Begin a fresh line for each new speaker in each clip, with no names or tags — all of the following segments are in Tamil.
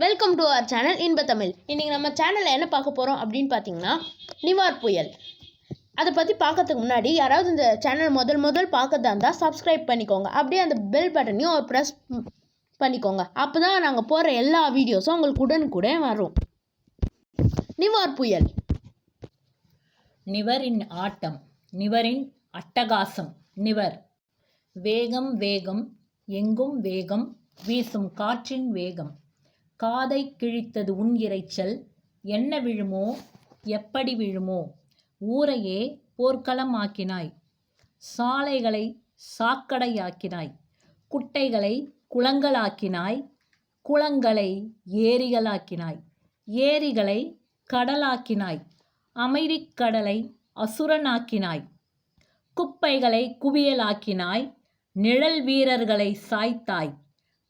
வெல்கம் டு அவர் சேனல் இன்ப தமிழ். இன்றைக்கி நம்ம சேனலில் என்ன பார்க்க போகிறோம் அப்படின்னு பார்த்தீங்கன்னா, நிவார் புயல். அதை பற்றி பார்க்கறதுக்கு முன்னாடி யாராவது இந்த சேனல் முதல் பார்க்கறதா இருந்தால் சப்ஸ்கிரைப் பண்ணிக்கோங்க. அப்படியே அந்த பெல் பட்டனையும் ப்ரெஸ் பண்ணிக்கோங்க. அப்போ தான் நாங்கள் போடுற எல்லா வீடியோஸும் உங்களுக்கு உடனுக்குடன் வரும். நிவார் புயல்.
நிவரின் ஆட்டம், நிவரின் அட்டகாசம். நிவர் வேகம் வேகம், எங்கும் வேகம், வீசும் காற்றின் வேகம். காதை கிழித்தது உன் இரைச்சல், என்ன விழுமோ எப்படி விழுமோ. ஊரையே போர்க்களமாக்கினாய், சாலைகளை சாக்கடையாக்கினாய், குட்டைகளை குளங்களாக்கினாய், குளங்களை ஏரிகளாக்கினாய், ஏரிகளை கடலாக்கினாய், அமைதிக்கடலை அசுரனாக்கினாய், குப்பைகளை குவியலாக்கினாய், நிழல் வீரர்களை சாய்த்தாய்.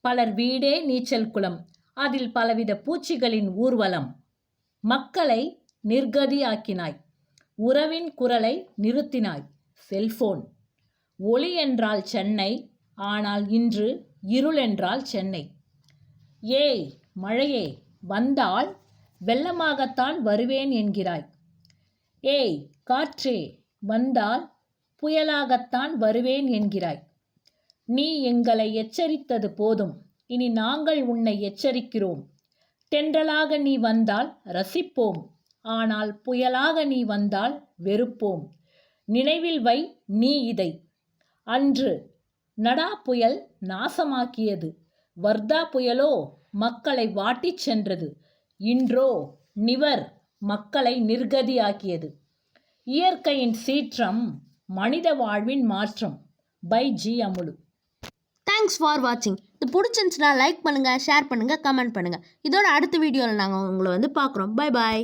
பலர் வீடே நீச்சல் குளம், அதில் பலவித பூச்சிகளின் ஊர்வலம். மக்களை நிர்கதியாக்கினாய், உறவின் குரலை நிறுத்தினாய். செல்போன். ஒளி என்றால் சென்னை, ஆனால் இன்று இருள் என்றால் சென்னை. ஏய் மழையே, வந்தால் வெள்ளமாகத்தான் வருவேன் என்கிறாய். ஏய் காற்றே, வந்தால் புயலாகத்தான் வருவேன் என்கிறாய். நீ எங்களை எச்சரித்தது போதும், இனி நாங்கள் உன்னை எச்சரிக்கிறோம். தென்றலாக நீ வந்தால் ரசிப்போம், ஆனால் புயலாக நீ வந்தால் வெறுப்போம். நினைவில் வை நீ இதை. அன்று நடா புயல் நாசமாக்கியது, வர்தா புயலோ மக்களை வாட்டிச் சென்றது. இன்றோ நிவர் மக்களை நிர்கதியாக்கியது. இயற்கையின் சீற்றம், மனித வாழ்வின் மாற்றம். By G Amulu.
Thanks for வாட்சிங். இது பிடிச்சிருந்துச்சுன்னா லைக் பண்ணுங்கள், ஷேர் பண்ணுங்கள், கமெண்ட் பண்ணுங்கள். இதோட அடுத்த வீடியோவில் நாங்கள் உங்களை பார்க்குறோம். Bye bye.